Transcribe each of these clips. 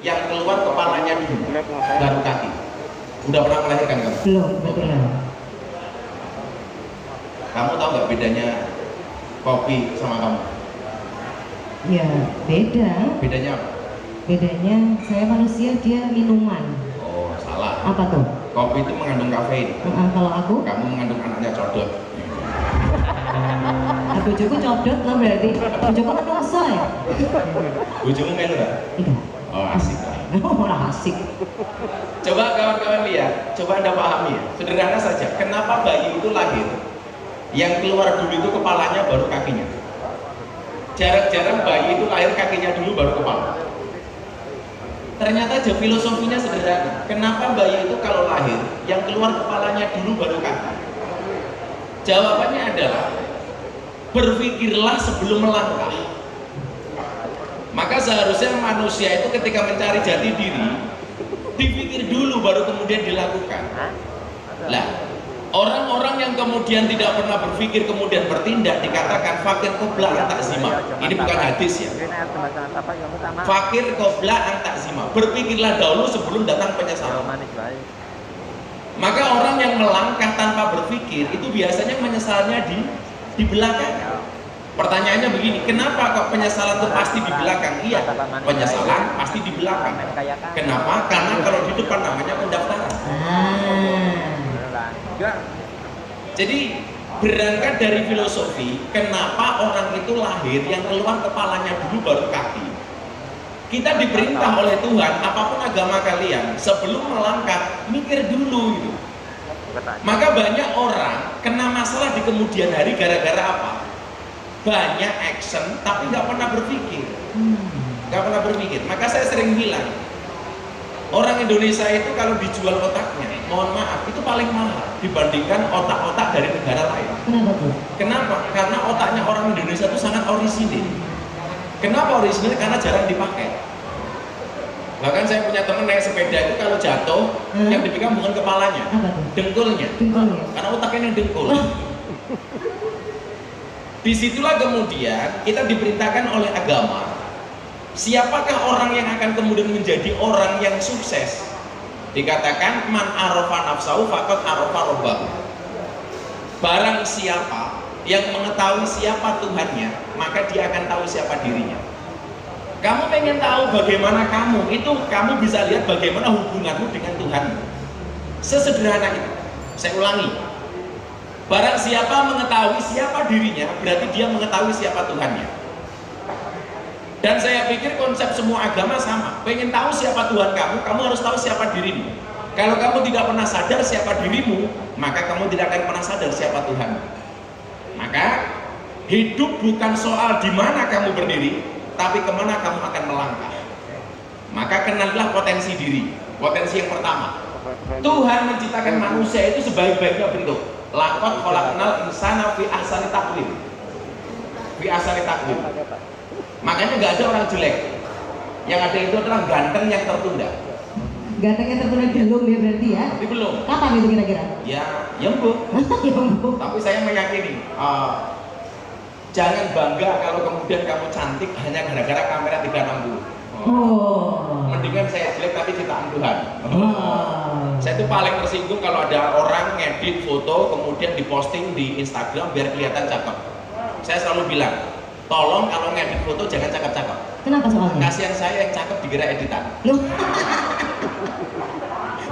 yang keluar kepalanya dulu, baru kaki. Udah pernah melahirkan kamu? Belum, kebetulan. Kamu tahu nggak bedanya kopi sama kamu? Ya, beda. Bedanya apa? Bedanya saya manusia, dia minuman. Oh, salah. Apa tuh? Kopi itu mengandung kafein. Kalau aku? Kamu mengandung anaknya codot. Bojoku codot lah berarti. Bojoku kan dosa ya? Bojomu melu nggak? Tidak. Oh, asik lah. Orang asik. Coba kawan-kawan lihat, coba Anda pahami ya. Sederhana saja, kenapa bayi itu lahir? Yang keluar dulu itu kepalanya baru kakinya. Jarang-jarang bayi itu lahir kakinya dulu baru kepala. Ternyata aja filosofinya sederhana. Kenapa bayi itu kalau lahir yang keluar kepalanya dulu baru kaki? Jawabannya adalah berpikirlah sebelum melangkah. Maka seharusnya manusia itu ketika mencari jati diri, dipikir dulu baru kemudian dilakukan. Lah, orang-orang yang kemudian tidak pernah berpikir kemudian bertindak dikatakan fakir qobla an takzima. Ini bukan hadis ya. Fakir qobla an takzima. Berpikirlah dahulu sebelum datang penyesalan. Maka orang yang melangkah tanpa berpikir itu biasanya menyesalnya di belakang. Pertanyaannya begini, kenapa kok penyesalan itu pasti di belakang? Iya, penyesalan pasti di belakang. Kenapa? Karena kalau di depan namanya pendaftaran. Jadi berangkat dari filosofi, kenapa orang itu lahir yang keluar kepalanya dulu baru kaki? Kita diperintah oleh Tuhan, apapun agama kalian, sebelum melangkah, mikir dulu gitu. Maka banyak orang kena masalah di kemudian hari gara-gara apa? Banyak action tapi nggak pernah berpikir. Nggak pernah berpikir. Maka saya sering bilang, orang Indonesia itu kalau dijual otaknya, mohon maaf, itu paling mahal dibandingkan otak-otak dari negara lain. Kenapa tuh? Kenapa? Karena otaknya orang Indonesia itu sangat orisinil. Kenapa orisinil? Karena jarang dipakai. Bahkan saya punya teman naik sepeda itu kalau jatuh, yang dipegang bukan kepalanya, dengkulnya. Karena otaknya yang dengkul. Disitulah kemudian kita diperintahkan oleh agama, siapakah orang yang akan kemudian menjadi orang yang sukses? Dikatakan man arafa nafsahu faqad arafa rabbahu. Barang siapa yang mengetahui siapa Tuhannya, maka dia akan tahu siapa dirinya. Kamu pengen tahu bagaimana kamu, itu kamu bisa lihat bagaimana hubunganmu dengan Tuhan. Sesederhana itu. Saya ulangi. Barang siapa mengetahui siapa dirinya, berarti dia mengetahui siapa Tuhannya. Dan saya pikir konsep semua agama sama. Pengen tahu siapa Tuhan kamu, kamu harus tahu siapa dirimu. Kalau kamu tidak pernah sadar siapa dirimu, maka kamu tidak akan pernah sadar siapa Tuhan. Maka hidup bukan soal di mana kamu berdiri, tapi kemana kamu akan melangkah. Maka kenalilah potensi diri. Potensi yang pertama, Tuhan menciptakan manusia itu sebaik-baiknya bentuk. Laqad khalaqnal insana fi ahsani taqwim. Fi ahsani taqwim. Makanya nggak ada orang jelek. Yang ada itu adalah ganteng yang tertunda. Gantengnya tertunda belum ya berarti ya? Tapi belum. Kapan itu kira-kira? Ya, Bu. Tapi saya meyakini, jangan bangga kalau kemudian kamu cantik hanya gara-gara kamera 360. Mendingan saya jelek tapi ciptaan Tuhan. Saya tuh paling tersinggung kalau ada orang ngedit foto kemudian diposting di Instagram biar kelihatan cakep. Saya selalu bilang, tolong kalau ngedit foto jangan cakep-cakep. Kenapa soalnya? Kasihan saya yang cakep dikira editan. Loh.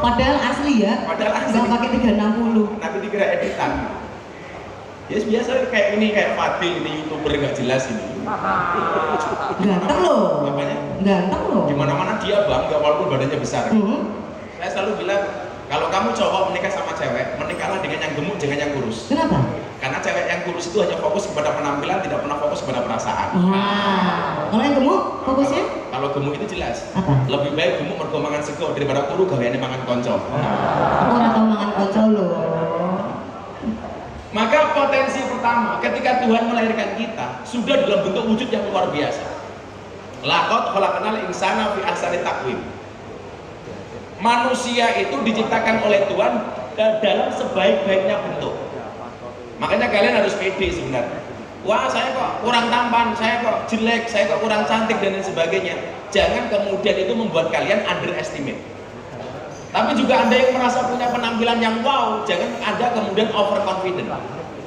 Padahal asli ya. Padahal asli. Nggak pakai 360. Tapi dikira editan. Ya biasa kayak ini, kayak Fadil ini YouTuber nggak jelas ini. Ganteng loh. Apanya? Ganteng loh. Dimana-mana dia bangga walaupun badannya besar. Saya selalu bilang, kalau kamu cowok menikah sama cewek, menikahlah dengan yang gemuk, jangan yang kurus. Kenapa? Karena cewek yang kurus itu hanya fokus kepada penampilan, tidak pernah fokus kepada perasaan. Kalau yang gemuk, fokusnya? Kalau gemuk itu jelas. Apa? Lebih baik gemuk mergo mangan sego daripada kuru gaweane mangan konco. Aku ora tau mangan kocok loh. Maka potensi pertama, ketika Tuhan melahirkan kita, sudah dalam bentuk wujud yang luar biasa. Laqad khalaqnal insana fi ahsani taqwim. Manusia itu diciptakan oleh Tuhan dalam sebaik-baiknya bentuk. Makanya kalian harus pede sebenarnya. wah saya kok kurang tampan, saya kok jelek, saya kok kurang cantik dan lain sebagainya. Jangan kemudian itu membuat kalian underestimate. Tapi juga Anda yang merasa punya penampilan yang wow, jangan Anda kemudian overconfident.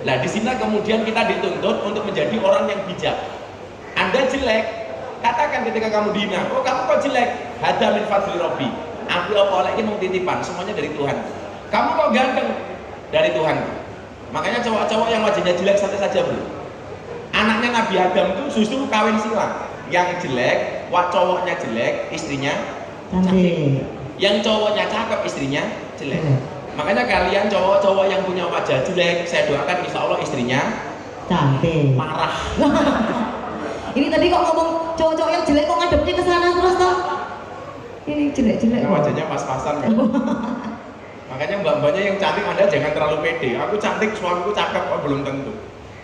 Nah, di sini kemudian kita dituntut untuk menjadi orang yang bijak. Anda jelek, katakan ketika kamu dihina, oh kamu kok jelek? Hada min fadli Rabbi. Aku apa lagi mau titipan, semuanya dari Tuhan. Kamu kok ganteng? Dari Tuhan. Makanya cowok-cowok yang wajahnya jelek santai saja bro. Anaknya Nabi Adam itu justru kawin silang. Yang jelek, cowoknya jelek, istrinya cantik. Yang cowoknya cakep, istrinya jelek. Makanya kalian cowok-cowok yang punya wajah jelek, saya doakan insya Allah istrinya cantik. Parah. Ini tadi kok ngomong cowok-cowok yang jelek kok ngadepnya ke sana terus toh? Ini jelek-jelek. Nah, wajahnya pas-pasan kan. Makanya mbak-mbaknya yang cantik Anda jangan terlalu pede. Aku cantik, suamiku cakep, oh, belum tentu.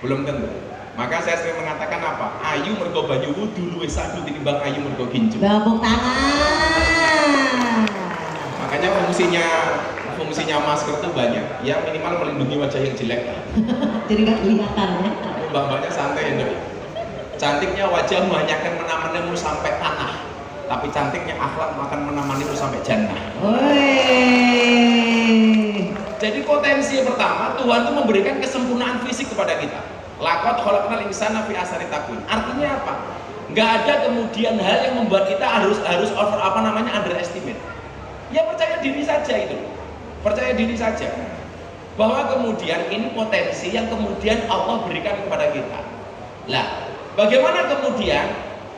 Belum tentu. Maka saya sering mengatakan apa? Ayu mergo banyu wudu luwih sadu tinimbang ayu mergo ginju. Tepuk tangan. Makanya fungsinya masker itu banyak. Ya minimal melindungi wajah yang jelek. Jadi nggak kelihatan ya. Mbak-mbaknya santai ya. Cantiknya wajahmu hanya akan menemanimu sampai tanah. Tapi cantiknya akhlak akan menemanimu sampai jannah. Jadi potensi pertama, Tuhan itu memberikan kesempurnaan fisik kepada kita. Laqad khalaqnal insana fi ahsani taqwim. Artinya apa? Nggak ada kemudian hal yang membuat kita harus underestimate. Ya percaya diri saja itu. Percaya diri saja. Bahwa kemudian ini potensi yang kemudian Allah berikan kepada kita. Lah, bagaimana kemudian?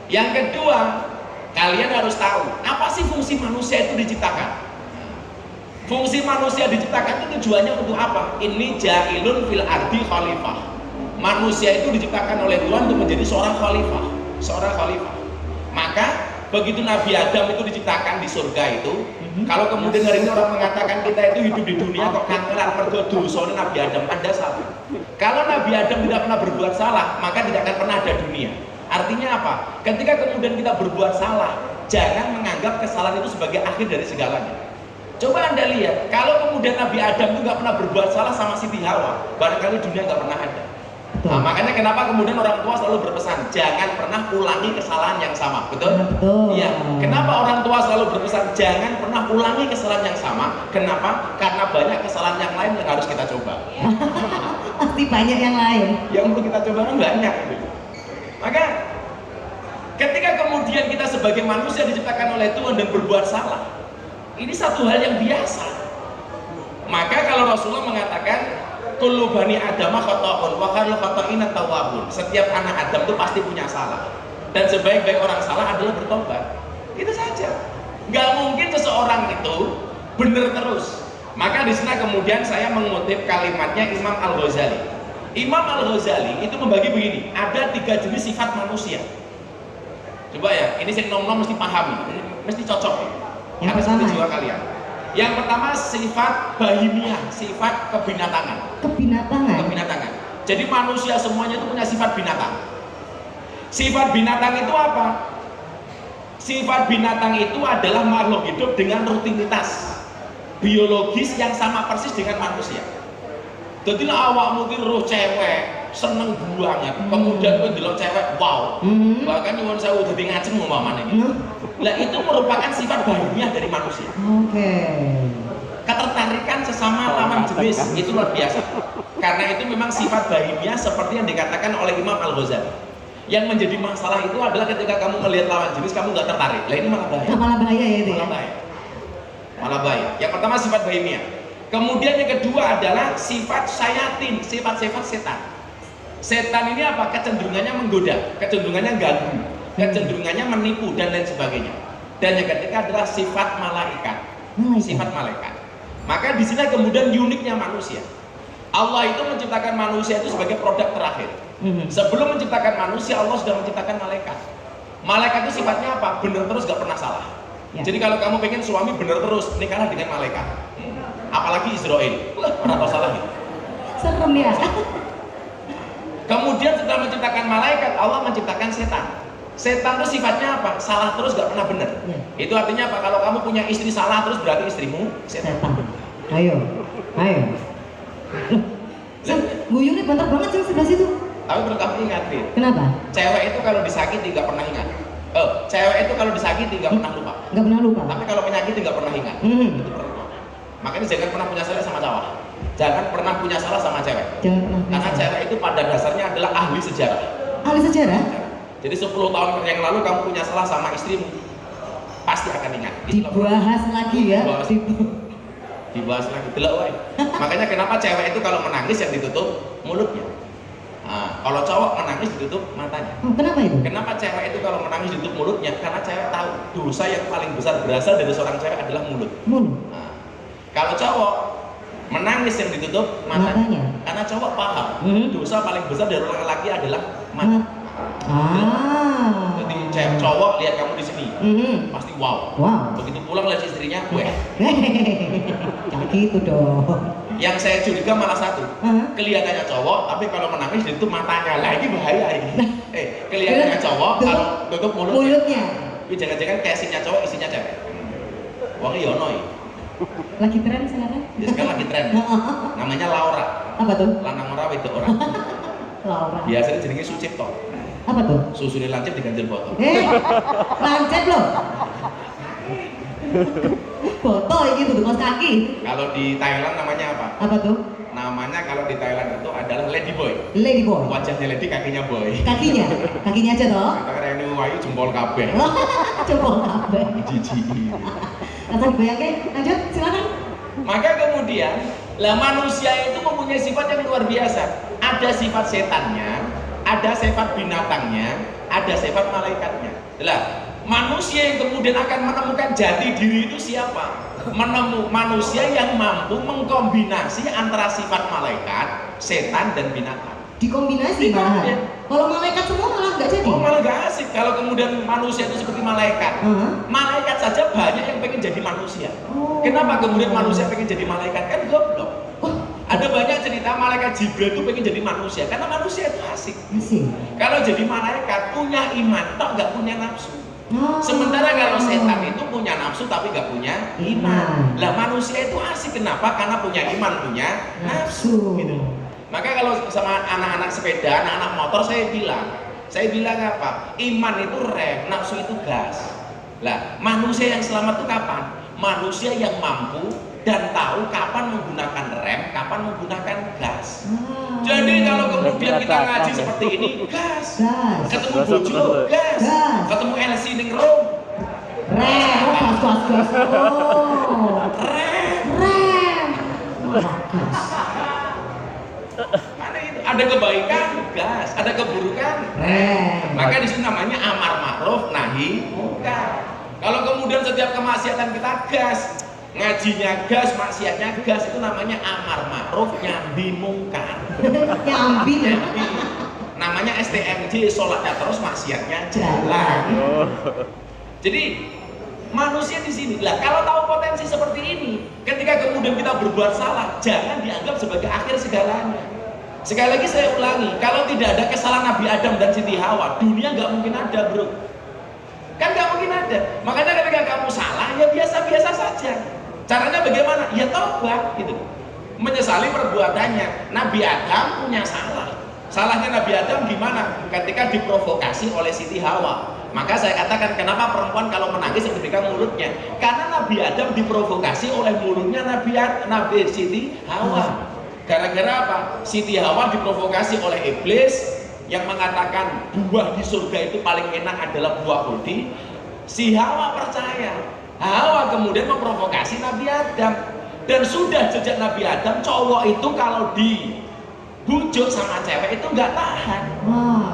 Yang kedua, kalian harus tahu apa sih fungsi manusia itu diciptakan. Fungsi manusia diciptakan itu tujuannya untuk apa? Ini ja'ilun fil ardi khalifah. Manusia itu diciptakan oleh Tuhan untuk menjadi seorang khalifah. Maka begitu Nabi Adam itu diciptakan di surga itu, kalau kemudian hari ini orang mengatakan kita itu hidup di dunia kok kangelan mergo dosane Nabi Adam, Anda salah. Kalau Nabi Adam tidak pernah berbuat salah, maka tidak akan pernah ada dunia. Artinya apa? Ketika kemudian kita berbuat salah, jangan menganggap kesalahan itu sebagai akhir dari segalanya. Coba Anda lihat, kalau kemudian Nabi Adam itu nggak pernah berbuat salah sama Siti Hawa, barangkali dunia nggak pernah ada. Nah, makanya kenapa kemudian orang tua selalu berpesan, jangan pernah ulangi kesalahan yang sama, betul? Betul. Iya. Kenapa orang tua selalu berpesan, jangan pernah ulangi kesalahan yang sama? Kenapa? Karena banyak kesalahan yang lain yang harus kita coba. Pasti banyak yang lain. Yang perlu kita coba kan banyak. Maka ketika kemudian kita sebagai manusia diciptakan oleh Tuhan dan berbuat salah, ini satu hal yang biasa. Maka kalau Rasulullah mengatakan kullu bani adama khata'un wa khairul khata'ina tawwabun. Setiap anak Adam itu pasti punya salah. Dan sebaik-baik orang salah adalah bertobat. Itu saja. Nggak mungkin seseorang itu benar terus. Maka di sana kemudian saya mengutip kalimatnya Imam Al-Ghazali. Imam Al-Ghazali itu membagi begini, ada 3 jenis sifat manusia. Coba ya, ini saya nom-nom mesti pahami, ini mesti cocok. Yang seperti jiwa kalian. Yang pertama sifat bahimia, sifat kebinatangan. Kebinatangan. Jadi manusia semuanya itu punya sifat binatang. Sifat binatang itu apa? Sifat binatang itu adalah makhluk hidup dengan rutinitas biologis yang sama persis dengan manusia. Jadi awak mungkin roh cewek seneng banget, kemudian kowe ndelok cewek wow, bahkan nyuwun sewu dadi ngaceng umpamane iki. Lah itu merupakan sifat bahimia dari manusia. Ketertarikan sesama lawan jenis itu luar biasa. Karena itu memang sifat bahimia seperti yang dikatakan oleh Imam Al-Ghazali. Yang menjadi masalah itu adalah ketika kamu melihat lawan jenis kamu nggak tertarik. Lah ini malah bahaya. Malah bahaya ya itu. Malah bahaya. Yang pertama sifat bahimia. Kemudian yang kedua adalah sifat syayatin, sifat-sifat setan. Setan ini apa? Kecenderungannya menggoda, kecenderungannya ganggu, kecenderungannya menipu dan lain sebagainya. Dan yang ketiga adalah sifat malaikat. Sifat malaikat. Maka di sini kemudian uniknya manusia. Allah itu menciptakan manusia itu sebagai produk terakhir. Sebelum menciptakan manusia, Allah sudah menciptakan malaikat. Malaikat itu sifatnya apa? Benar terus, gak pernah salah. Jadi kalau kamu pengen suami benar terus, nikahlah dengan malaikat. Apalagi Israel, pernah tahu salah gitu. Serem ya. Kemudian setelah menciptakan malaikat, Allah menciptakan setan. Setan itu sifatnya apa? Salah terus gak pernah benar. Itu artinya apa? Kalau kamu punya istri salah terus berarti istrimu setan. Ayo. Guyurnya bentar banget sih sebelah situ. Tapi perlu kamu ingat, Fit. Kenapa? Cewek itu kalau disakiti nggak pernah ingat. Cewek itu kalau disakiti nggak pernah lupa. Nggak pernah lupa. Tapi kalau menyakiti nggak pernah ingat. Itu perlu. Makanya jangan pernah punya salah sama cowok. Jangan pernah punya salah sama cewek. Jangan pernah. Karena cewek itu pada dasarnya adalah ahli sejarah. Ahli sejarah? Jadi 10 tahun yang lalu kamu punya salah sama istrimu, pasti akan ingat. Dibahas lagi ya. Dibahas lagi. Delok wae. Makanya kenapa cewek itu kalau menangis yang ditutup mulutnya. Nah, kalau cowok menangis ditutup matanya. Oh, kenapa itu? Kenapa cewek itu kalau menangis ditutup mulutnya? Karena cewek tahu dosa yang paling besar berasal dari seorang cewek adalah mulut. Mulut. Nah, kalau cowok menangis yang ditutup matanya. Karena cowok paham dosa paling besar dari orang laki adalah mata. Jadi cewek cowok lihat kamu di sini, pasti wow. Begitu pulang lihat istrinya, weh. Jangan gitu dong. Yang saya curiga malah satu, kelihatannya cowok, tapi kalau menangis ditutup matanya, lah ini bahaya ini. Kelihatannya cowok, kalau tutup mulutnya. Tapi jangan-jangan casingnya cowok, isinya cewek. Wong iya ono. Lagi tren sekarang? Ya sekarang lagi tren. Namanya Laura. Apa tuh? Lanang ora wedok ora. Laura. Biasanya jenenge Sucipto. Apa tuh? Susune lancip diganjel botol. Lancip loh. Botol ini tuh kaos kaki. Kalau di Thailand namanya apa? Apa tuh? Namanya kalau di Thailand itu adalah lady boy. Lady boy. Wajahnya lady, kakinya boy. Kakinya aja toh. Kita ini wayu jempol kabeh. Jempol kabeh. Jiji. Kata dibayangke, lanjut silakan. Maka kemudian, lah manusia itu mempunyai sifat yang luar biasa. Ada sifat setannya, ada sifat binatangnya, ada sifat malaikatnya. Lah, manusia yang kemudian akan menemukan jati diri itu siapa? Manusia yang mampu mengkombinasi antara sifat malaikat, setan dan binatang. Dikombinasi malahan. Kalau malaikat semua malah nggak jadi. Oh malah nggak asik. Kalau kemudian manusia itu seperti malaikat. Malaikat saja banyak yang pengen jadi manusia. Kenapa kemudian manusia pengen jadi malaikat? Kan goblok. Ada banyak cerita malaikat Jibril itu pengen jadi manusia karena manusia itu asik. Kalau jadi malaikat punya iman, tok nggak punya nafsu. Sementara kalau setan itu punya nafsu tapi nggak punya iman. Lah manusia itu asik kenapa? Karena punya iman, punya nafsu. Gitu. Maka kalau sama anak-anak sepeda, anak-anak motor saya bilang apa? Iman itu rem, nafsu itu gas. Lah manusia yang selamat itu kapan? Manusia yang mampu dan tahu kapan menggunakan rem, kapan menggunakan gas. Jadi kalau kemudian kita ngaji seperti ini, gas. Ketemu bojo, gas. Ketemu LC ning room, rem. Gas. Rem. Ada kebaikan, gas. Ada keburukan, rem. Maka di sini namanya amar ma'ruf nahi munkar. Kalau kemudian setiap kemaksiatan kita gas, ngajinya gas, maksiatnya gas, itu namanya amar ma'ruf nyambi mungkar. Nyambi. Namanya STMJ, sholatnya terus maksiatnya jalan. Jadi manusia di sini lah, kalau tahu potensi seperti ini, ketika kemudian kita berbuat salah, jangan dianggap sebagai akhir segalanya. Sekali lagi saya ulangi, kalau tidak ada kesalahan Nabi Adam dan Siti Hawa, dunia nggak mungkin ada, bro. Kan nggak mungkin ada. Makanya ketika kamu salah, ya biasa-biasa saja. Caranya bagaimana? Ya taubat gitu. Menyesali perbuatannya. Nabi Adam punya salah. Salahnya Nabi Adam gimana? Ketika diprovokasi oleh Siti Hawa. Maka saya katakan kenapa perempuan kalau menangis yang dipegang mulutnya? Karena Nabi Adam diprovokasi oleh mulutnya Nabi Siti Hawa. Gara-gara apa? Siti Hawa diprovokasi oleh iblis yang mengatakan buah di surga itu paling enak adalah buah khuldi. Si Hawa percaya. Hawa kemudian memprovokasi Nabi Adam. Dan sudah sejak Nabi Adam, cowok itu kalau dibujuk sama cewek itu nggak tahan.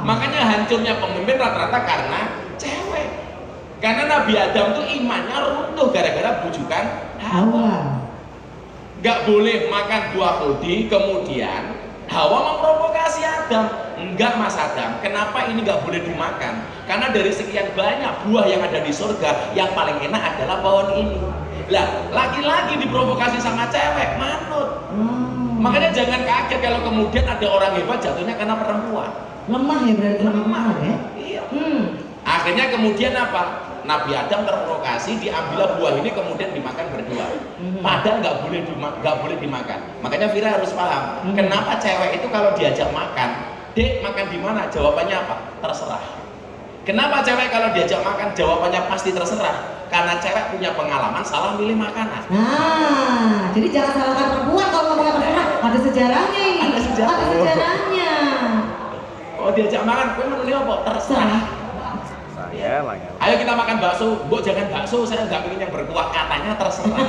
Makanya hancurnya pemimpin rata-rata karena cewek. Karena Nabi Adam tuh imannya runtuh gara-gara bujukan Hawa. Nggak boleh makan buah khuldi, kemudian Hawa memprovokasi Adam. Enggak Mas Adam, kenapa ini nggak boleh dimakan? Karena dari sekian banyak buah yang ada di surga, yang paling enak adalah pohon ini. Lah, laki-laki diprovokasi sama cewek, manut. Makanya jangan kaget kalau kemudian ada orang hebat jatuhnya karena perempuan. Lemah ya berarti lemah ya? Iya. Akhirnya kemudian apa? Nabi Adam terprovokasi, diambillah buah ini kemudian dimakan berdua. Padahal nggak boleh dimakan. Makanya Vira harus paham, kenapa cewek itu kalau diajak makan Dek, makan di mana? Jawabannya apa? Terserah. Kenapa cewek kalau diajak makan jawabannya pasti terserah? Karena cewek punya pengalaman salah milih makanan. Nah, jadi jangan salahkan perempuan kalau ngomongnya terserah. Ada sejarahnya ini. Ada sejarah. Ada sejarahnya. Oh, diajak makan, gue menunya apa? Terserah. Saya lah ya. Ayo kita makan bakso. Bu, jangan bakso, saya nggak pengen yang berkuah. Katanya terserah.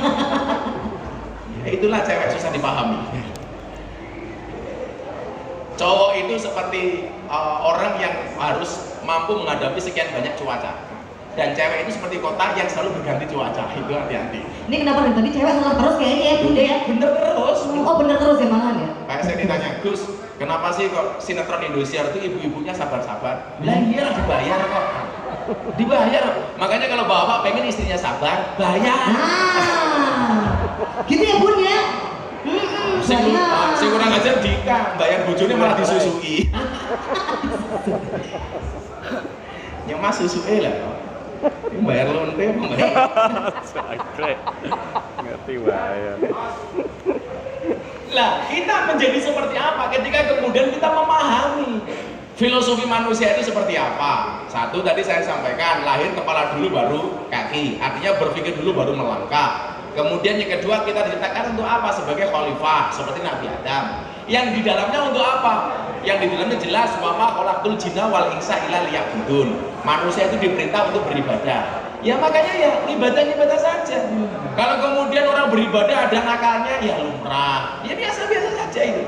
Ya, itulah cewek susah dipahami. Cowok itu seperti orang yang harus mampu menghadapi sekian banyak cuaca. Dan cewek itu seperti kota yang selalu berganti cuaca. Itu hati-hati. Ini kenapa dari tadi cewek salah terus kayaknya ya bunda ya? Bener terus. Oh bener terus ya malahan ya? Kayak saya ditanya, Gus, kenapa sih kok sinetron Indosiar itu ibu-ibunya sabar-sabar? Lah iya dibayar kok. Dibayar. Makanya kalau bapak pengen istrinya sabar, bayar. Nah, gitu ya bun ya? Sing kurang ajar Dika, bayar bojone malah disusui. Ya mas susui lah. Ini bayar lonte apa bayar? Sakre. Ngerti bayar. Lah, kita menjadi seperti apa ketika kemudian kita memahami filosofi manusia itu seperti apa? Satu tadi saya sampaikan, lahir kepala dulu baru kaki. Artinya berpikir dulu baru melangkah. Kemudian yang kedua kita diciptakan untuk apa? Sebagai khalifah, seperti Nabi Adam. Yang di dalamnya untuk apa? Yang di dalamnya jelas, wa ma khalaqtul jinna wal insa illa liya'budun. Manusia itu diperintah untuk beribadah. Ya makanya ya ibadah saja. Kalau kemudian orang beribadah ada nakalnya, ya lumrah. Ya biasa-biasa saja itu.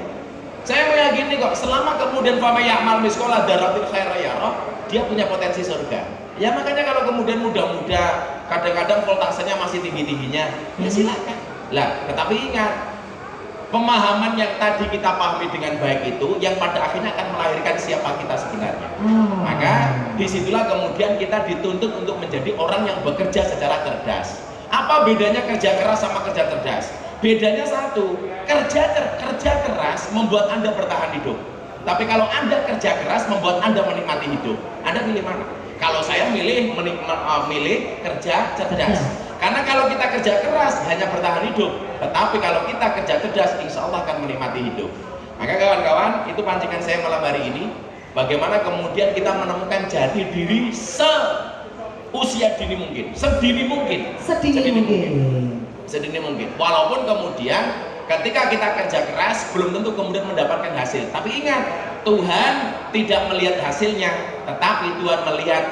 Saya meyakini kok selama kemudian fama ya'mal misqala dzarratin khairan yarah, dia punya potensi surga. Ya makanya kalau kemudian muda-muda kadang-kadang voltasenya masih tinggi-tingginya, ya silakan. Lah, tetapi ingat, pemahaman yang tadi kita pahami dengan baik itu yang pada akhirnya akan melahirkan siapa kita sebenarnya. Maka disitulah kemudian kita dituntut untuk menjadi orang yang bekerja secara cerdas. Apa bedanya kerja keras sama kerja cerdas? Bedanya satu, kerja keras membuat Anda bertahan hidup. Tapi kalau Anda kerja keras membuat Anda menikmati hidup, Anda pilih mana? Kalau saya milih kerja cerdas. Karena kalau kita kerja keras hanya bertahan hidup, tetapi kalau kita kerja cerdas insya Allah akan menikmati hidup. Maka kawan-kawan, itu pancingan saya malam hari ini. Bagaimana kemudian kita menemukan jati diri seusia dini mungkin, sedini mungkin. Sedini mungkin. Walaupun kemudian ketika kita kerja keras belum tentu kemudian mendapatkan hasil. Tapi ingat, Tuhan tidak melihat hasilnya, tetapi Tuhan melihat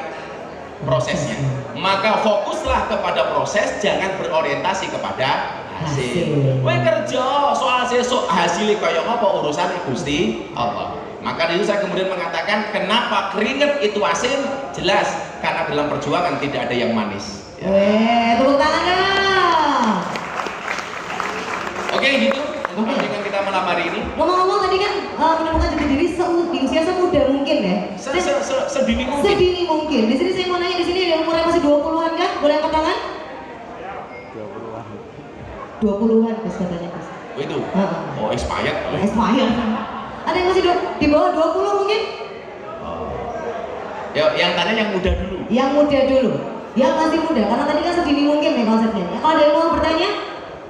prosesnya. Maka fokuslah kepada proses, jangan berorientasi kepada hasil. Kowe kerja soal sesuk hasilnya kaya apa urusan Gusti Allah. Maka itu saya kemudian mengatakan kenapa keringat itu asin? Jelas karena dalam perjuangan tidak ada yang manis. Ya. Tepuk tangan dong. Oke gitu. Dengan kita malam hari ini. Ngomong-ngomong tadi kan menemukan jati diri di usia semuda mungkin ya. Sedini mungkin. Sedini mungkin. Di sini saya mau nanya, di sini ada yang umurnya masih 20-an kah? Boleh angkat tangan? 20-an. 20-an Gus katanya Gus. Oh itu. Oh expired. Expired. Ada yang masih di bawah 20 mungkin? Ya, yang tanya yang muda dulu. Yang muda dulu. Yang masih muda, karena tadi kan sedini mungkin nih konsepnya. Kalau ada yang mau bertanya?